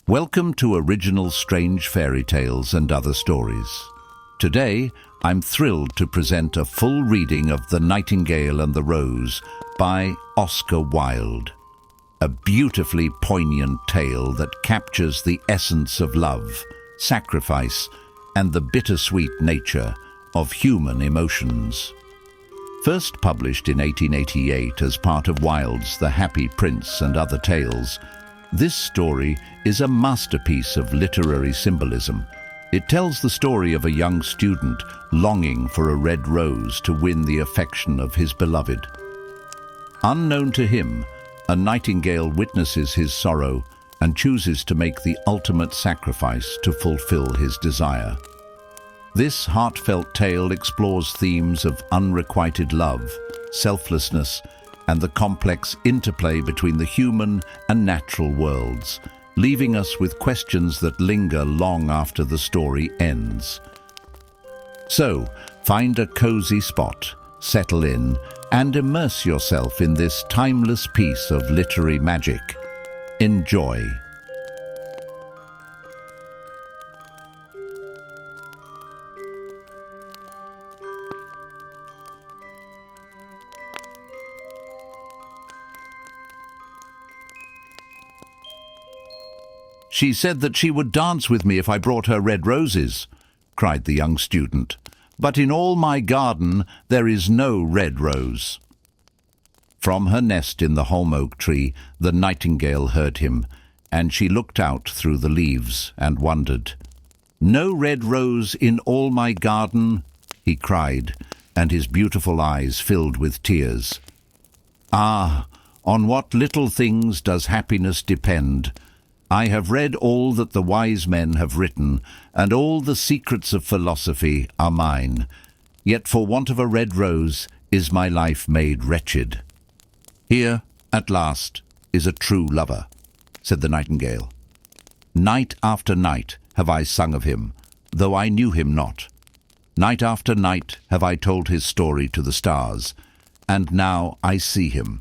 Welcome to Original Strange Fairy Tales and Other Stories. Today, I'm thrilled to present a full reading of The Nightingale and the Rose by Oscar Wilde. A beautifully poignant tale that captures the essence of love, sacrifice, and the bittersweet nature of human emotions. First published in 1888 as part of Wilde's The Happy Prince and Other Tales, this story is a masterpiece of literary symbolism. It tells the story of a young student longing for a red rose to win the affection of his beloved. Unknown to him, a nightingale witnesses his sorrow and chooses to make the ultimate sacrifice to fulfill his desire. This heartfelt tale explores themes of unrequited love, selflessness, and the complex interplay between the human and natural worlds, leaving us with questions that linger long after the story ends. So, find a cozy spot, settle in, and immerse yourself in this timeless piece of literary magic. Enjoy. "She said that she would dance with me if I brought her red roses," cried the young student. "But in all my garden there is no red rose." From her nest in the holm oak tree, the nightingale heard him, and she looked out through the leaves and wondered. "No red rose in all my garden?" he cried, and his beautiful eyes filled with tears. "Ah, on what little things does happiness depend! I have read all that the wise men have written, and all the secrets of philosophy are mine. Yet for want of a red rose is my life made wretched." "Here, at last, is a true lover," said the nightingale. "Night after night have I sung of him, though I knew him not. Night after night have I told his story to the stars, and now I see him.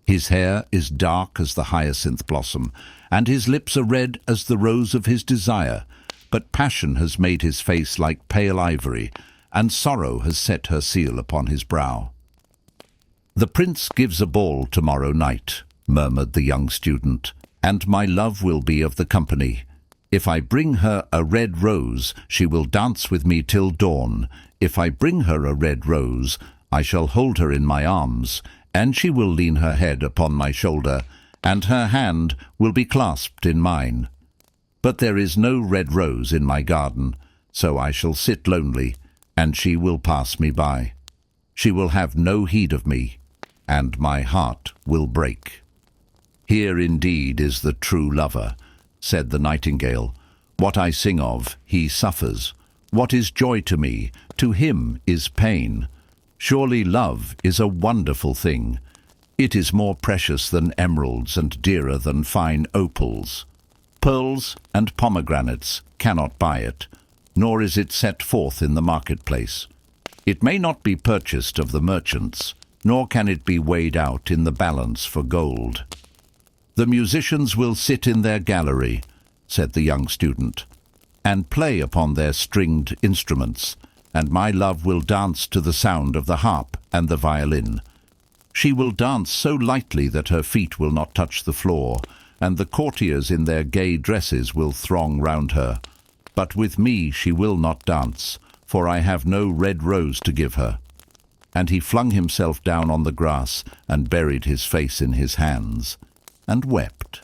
His hair is dark as the hyacinth blossom, and his lips are red as the rose of his desire, but passion has made his face like pale ivory, and sorrow has set her seal upon his brow." "The prince gives a ball tomorrow night," murmured the young student, "and my love will be of the company. If I bring her a red rose, she will dance with me till dawn. If I bring her a red rose, I shall hold her in my arms, and she will lean her head upon my shoulder, and her hand will be clasped in mine. But there is no red rose in my garden, so I shall sit lonely, and she will pass me by. She will have no heed of me, and my heart will break." "Here indeed is the true lover," said the nightingale. "What I sing of, he suffers. What is joy to me, to him is pain. Surely love is a wonderful thing. It is more precious than emeralds and dearer than fine opals. Pearls and pomegranates cannot buy it, nor is it set forth in the marketplace. It may not be purchased of the merchants, nor can it be weighed out in the balance for gold." "The musicians will sit in their gallery," said the young student, "and play upon their stringed instruments, and my love will dance to the sound of the harp and the violin. She will dance so lightly that her feet will not touch the floor, and the courtiers in their gay dresses will throng round her. But with me she will not dance, for I have no red rose to give her." And he flung himself down on the grass and buried his face in his hands, and wept.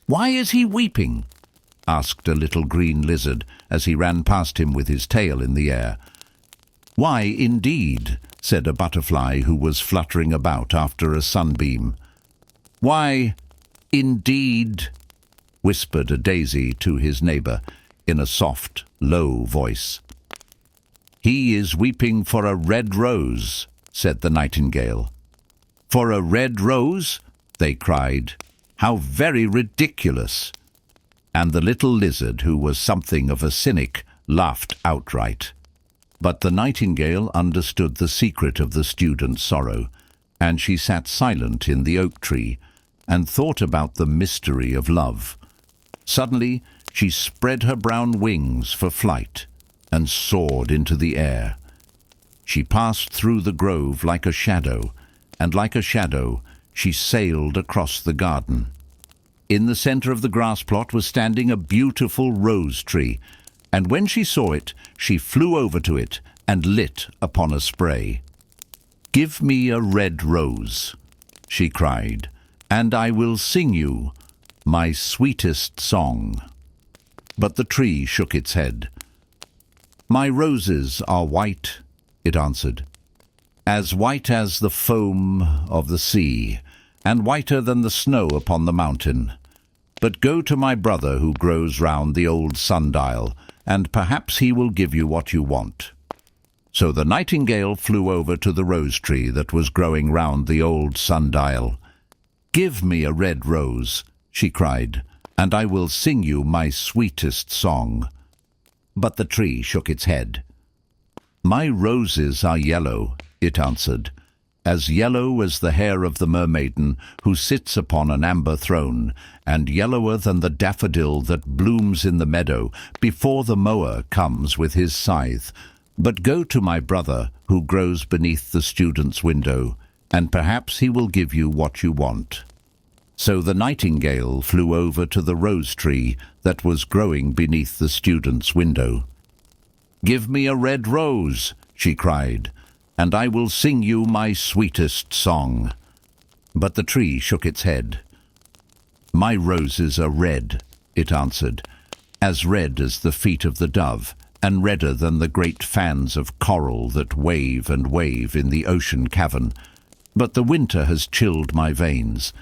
"Why is he weeping?" asked a little green lizard as he ran past him with his tail in the air. "Why, indeed," said a butterfly who was fluttering about after a sunbeam. "Why, indeed," whispered a daisy to his neighbour in a soft, low voice. "He is weeping for a red rose," said the nightingale. "For a red rose?" they cried. "How very ridiculous!" And the little lizard, who was something of a cynic, laughed outright. But the nightingale understood the secret of the student's sorrow, and she sat silent in the oak tree and thought about the mystery of love. Suddenly she spread her brown wings for flight and soared into the air. She passed through the grove like a shadow, and like a shadow she sailed across the garden. In the center of the grass plot was standing a beautiful rose tree, and when she saw it, she flew over to it and lit upon a spray. "Give me a red rose," she cried, "and I will sing you my sweetest song." But the tree shook its head. "My roses are white," it answered, "as white as the foam of the sea, and whiter than the snow upon the mountain. But go to my brother who grows round the old sundial, and perhaps he will give you what you want." So the nightingale flew over to the rose tree that was growing round the old sundial. "Give me a red rose," she cried, "and I will sing you my sweetest song." But the tree shook its head. "My roses are yellow," it answered, "as yellow as the hair of the mermaiden who sits upon an amber throne, and yellower than the daffodil that blooms in the meadow before the mower comes with his scythe. But go to my brother who grows beneath the student's window, and perhaps he will give you what you want." So the nightingale flew over to the rose tree that was growing beneath the student's window. "Give me a red rose," she cried, "and I will sing you my sweetest song." But the tree shook its head. "My roses are red," it answered, "as red as the feet of the dove, and redder than the great fans of coral that wave and wave in the ocean cavern. But the winter has chilled my veins,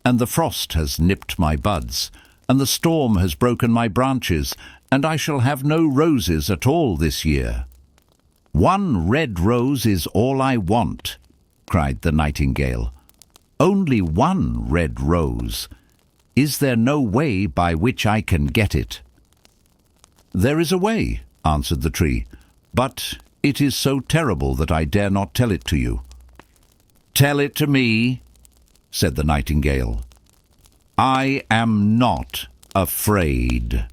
and the frost has nipped my buds, and the storm has broken my branches, and I shall have no roses at all this year." "One red rose is all I want," cried the nightingale. "Only one red rose. Is there no way by which I can get it?" "There is a way," answered the tree, "but it is so terrible that I dare not tell it to you." "Tell it to me," said the nightingale. "I am not afraid."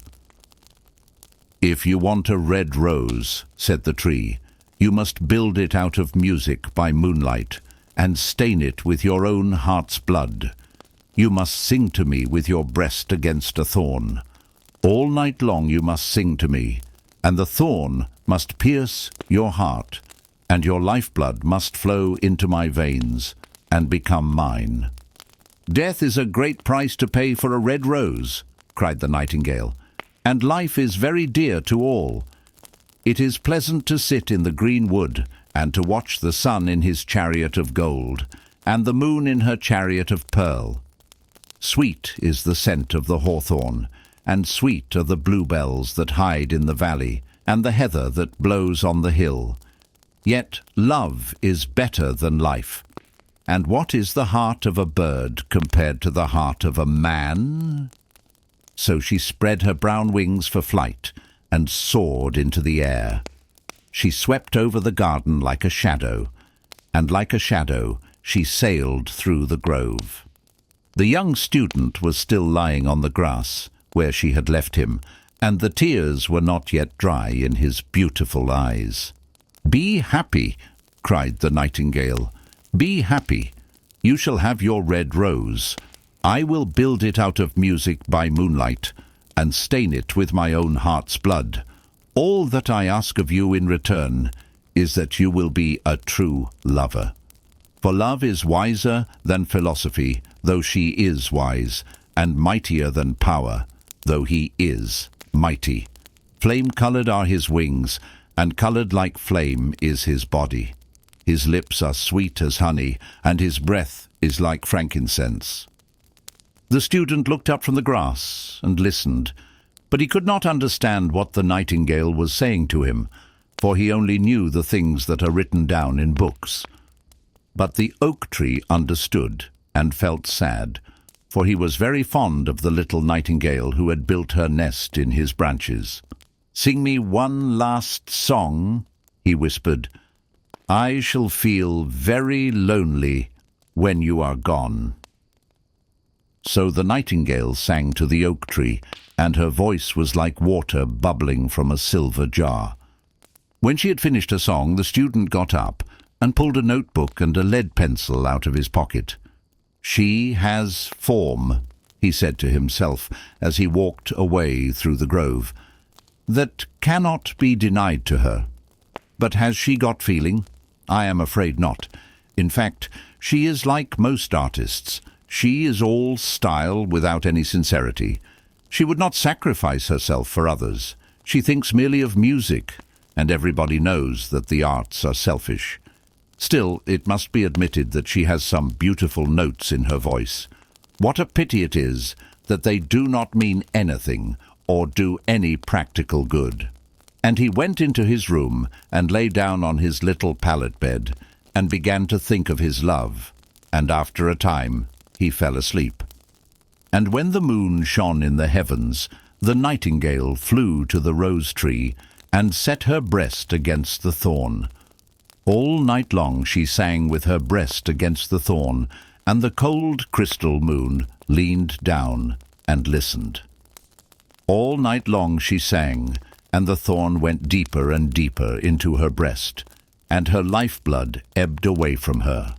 "If you want a red rose," said the tree, "you must build it out of music by moonlight, and stain it with your own heart's blood. You must sing to me with your breast against a thorn. All night long you must sing to me, and the thorn must pierce your heart, and your lifeblood must flow into my veins and become mine." "Death is a great price to pay for a red rose," cried the nightingale, "and life is very dear to all. It is pleasant to sit in the green wood, and to watch the sun in his chariot of gold, and the moon in her chariot of pearl. Sweet is the scent of the hawthorn, and sweet are the bluebells that hide in the valley, and the heather that blows on the hill. Yet love is better than life. And what is the heart of a bird compared to the heart of a man?" So she spread her brown wings for flight and soared into the air. She swept over the garden like a shadow, and like a shadow she sailed through the grove. The young student was still lying on the grass where she had left him, and the tears were not yet dry in his beautiful eyes. "Be happy," cried the nightingale. "Be happy. You shall have your red rose. I will build it out of music by moonlight, and stain it with my own heart's blood. All that I ask of you in return is that you will be a true lover. For love is wiser than philosophy, though she is wise, and mightier than power, though he is mighty. Flame-coloured are his wings, and coloured like flame is his body. His lips are sweet as honey, and his breath is like frankincense." The student looked up from the grass and listened, but he could not understand what the nightingale was saying to him, for he only knew the things that are written down in books. But the oak tree understood and felt sad, for he was very fond of the little nightingale who had built her nest in his branches. "Sing me one last song," he whispered. "I shall feel very lonely when you are gone." So the nightingale sang to the oak tree, and her voice was like water bubbling from a silver jar. When she had finished her song, the student got up and pulled a notebook and a lead pencil out of his pocket. "She has form," he said to himself as he walked away through the grove, "that cannot be denied to her. But has she got feeling? I am afraid not. In fact, she is like most artists. She is all style without any sincerity. She would not sacrifice herself for others. She thinks merely of music, and everybody knows that the arts are selfish. Still, it must be admitted that she has some beautiful notes in her voice. What a pity it is that they do not mean anything or do any practical good." And he went into his room and lay down on his little pallet bed and began to think of his love, and after a time he fell asleep. And when the moon shone in the heavens, the nightingale flew to the rose tree and set her breast against the thorn. All night long she sang with her breast against the thorn, and the cold crystal moon leaned down and listened. All night long she sang, and the thorn went deeper and deeper into her breast, and her lifeblood ebbed away from her.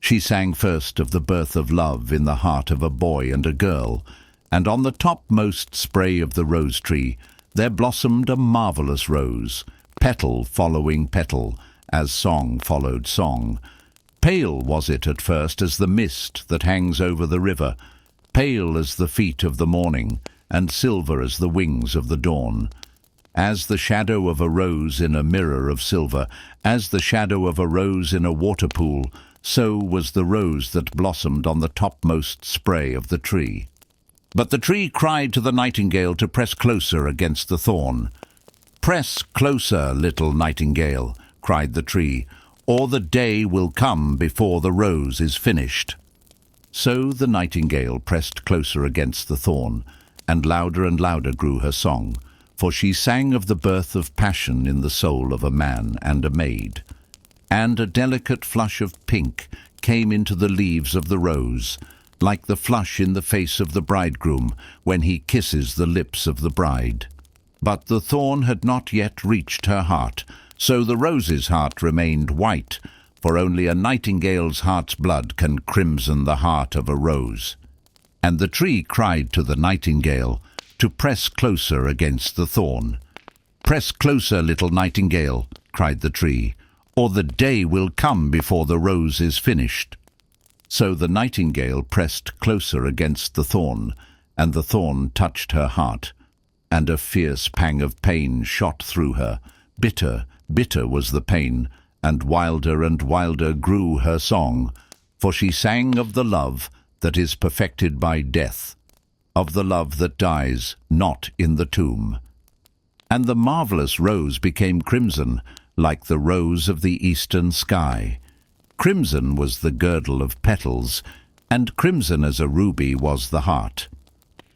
She sang first of the birth of love in the heart of a boy and a girl, and on the topmost spray of the rose tree there blossomed a marvelous rose, petal following petal, as song followed song. Pale was it at first as the mist that hangs over the river, pale as the feet of the morning, and silver as the wings of the dawn. As the shadow of a rose in a mirror of silver, as the shadow of a rose in a water pool, so was the rose that blossomed on the topmost spray of the tree. But the tree cried to the nightingale to press closer against the thorn. "Press closer, little nightingale," cried the tree, "or the day will come before the rose is finished." So the nightingale pressed closer against the thorn, and louder grew her song, for she sang of the birth of passion in the soul of a man and a maid. And a delicate flush of pink came into the leaves of the rose, like the flush in the face of the bridegroom when he kisses the lips of the bride. But the thorn had not yet reached her heart, so the rose's heart remained white, for only a nightingale's heart's blood can crimson the heart of a rose. And the tree cried to the nightingale to press closer against the thorn. "Press closer, little nightingale," cried the tree, "or the day will come before the rose is finished." So the nightingale pressed closer against the thorn, and the thorn touched her heart, and a fierce pang of pain shot through her. Bitter, bitter was the pain, and wilder grew her song, for she sang of the love that is perfected by death, of the love that dies not in the tomb. And the marvelous rose became crimson, like the rose of the eastern sky. Crimson was the girdle of petals, and crimson as a ruby was the heart.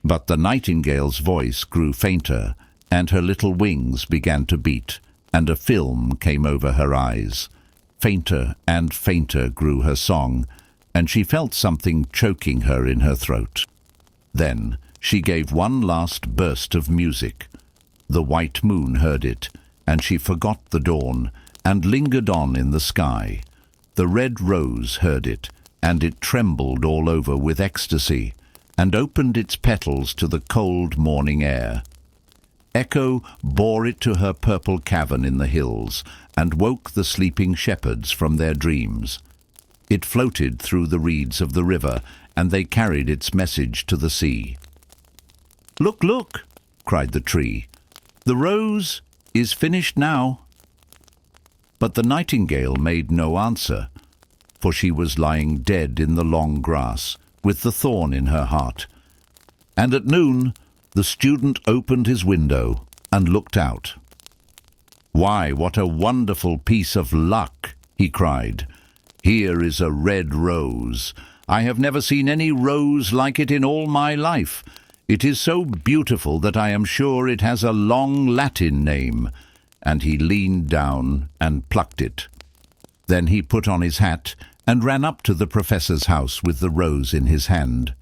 But the nightingale's voice grew fainter, and her little wings began to beat, and a film came over her eyes. Fainter and fainter grew her song, and she felt something choking her in her throat. Then she gave one last burst of music. The white moon heard it, and she forgot the dawn, and lingered on in the sky. The red rose heard it, and it trembled all over with ecstasy, and opened its petals to the cold morning air. Echo bore it to her purple cavern in the hills, and woke the sleeping shepherds from their dreams. It floated through the reeds of the river, and they carried its message to the sea. "Look, look!" cried the tree. "The rose is finished now." But the nightingale made no answer, for she was lying dead in the long grass, with the thorn in her heart. And at noon the student opened his window and looked out. "Why, what a wonderful piece of luck!" he cried. "Here is a red rose. I have never seen any rose like it in all my life. It is so beautiful that I am sure it has a long Latin name." And he leaned down and plucked it. Then he put on his hat and ran up to the professor's house with the rose in his hand.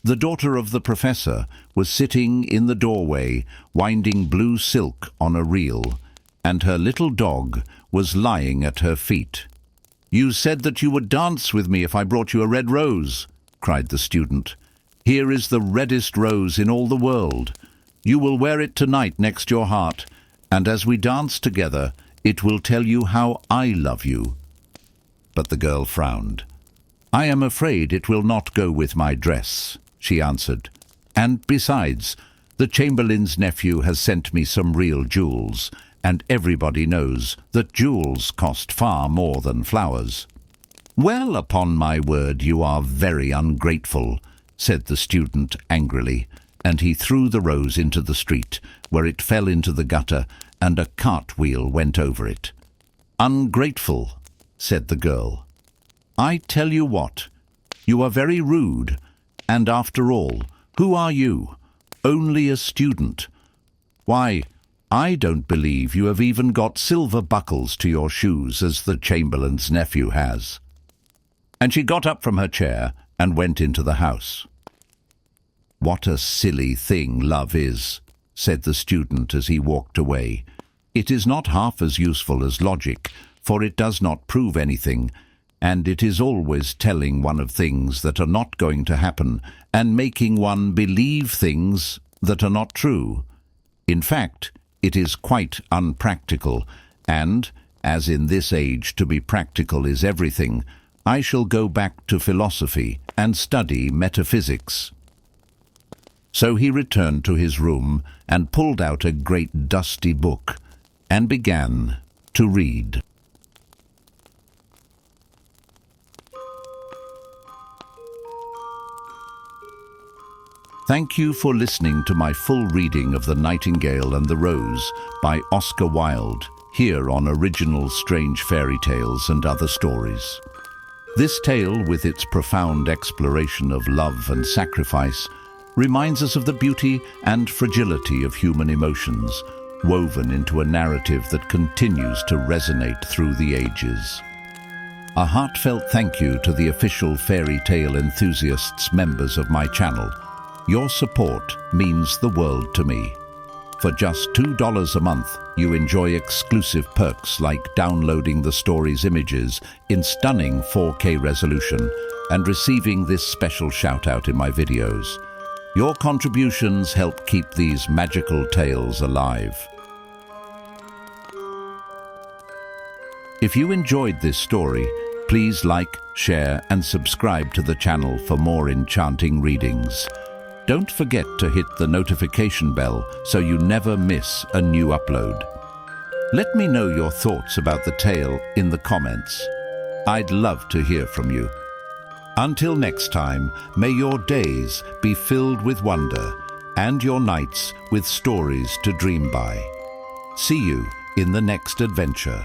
The daughter of the professor was sitting in the doorway, winding blue silk on a reel, and her little dog was lying at her feet. "You said that you would dance with me if I brought you a red rose," cried the student. "Here is the reddest rose in all the world. You will wear it tonight next your heart, and as we dance together, it will tell you how I love you." But the girl frowned. "I am afraid it will not go with my dress," she answered. "And besides, the Chamberlain's nephew has sent me some real jewels, and everybody knows that jewels cost far more than flowers." "Well, upon my word, you are very ungrateful," said the student angrily, and he threw the rose into the street, where it fell into the gutter, and a cartwheel went over it. "Ungrateful," said the girl. "I tell you what, you are very rude, and after all, who are you? Only a student. Why, I don't believe you have even got silver buckles to your shoes as the Chamberlain's nephew has." And she got up from her chair and went into the house. "What a silly thing love is," said the student as he walked away. "It is not half as useful as logic, for it does not prove anything, and it is always telling one of things that are not going to happen and making one believe things that are not true. In fact, it is quite unpractical, and, as in this age to be practical is everything, I shall go back to philosophy and study metaphysics." So he returned to his room and pulled out a great dusty book and began to read. Thank you for listening to my full reading of The Nightingale and the Rose by Oscar Wilde, here on Original Strange Fairy Tales and Other Stories. This tale, with its profound exploration of love and sacrifice, reminds us of the beauty and fragility of human emotions, woven into a narrative that continues to resonate through the ages. A heartfelt thank you to the official fairy tale enthusiasts members of my channel. Your support means the world to me. For just $2 a month, you enjoy exclusive perks like downloading the story's images in stunning 4K resolution and receiving this special shout-out in my videos. Your contributions help keep these magical tales alive. If you enjoyed this story, please like, share, and subscribe to the channel for more enchanting readings. Don't forget to hit the notification bell so you never miss a new upload. Let me know your thoughts about the tale in the comments. I'd love to hear from you. Until next time, may your days be filled with wonder and your nights with stories to dream by. See you in the next adventure.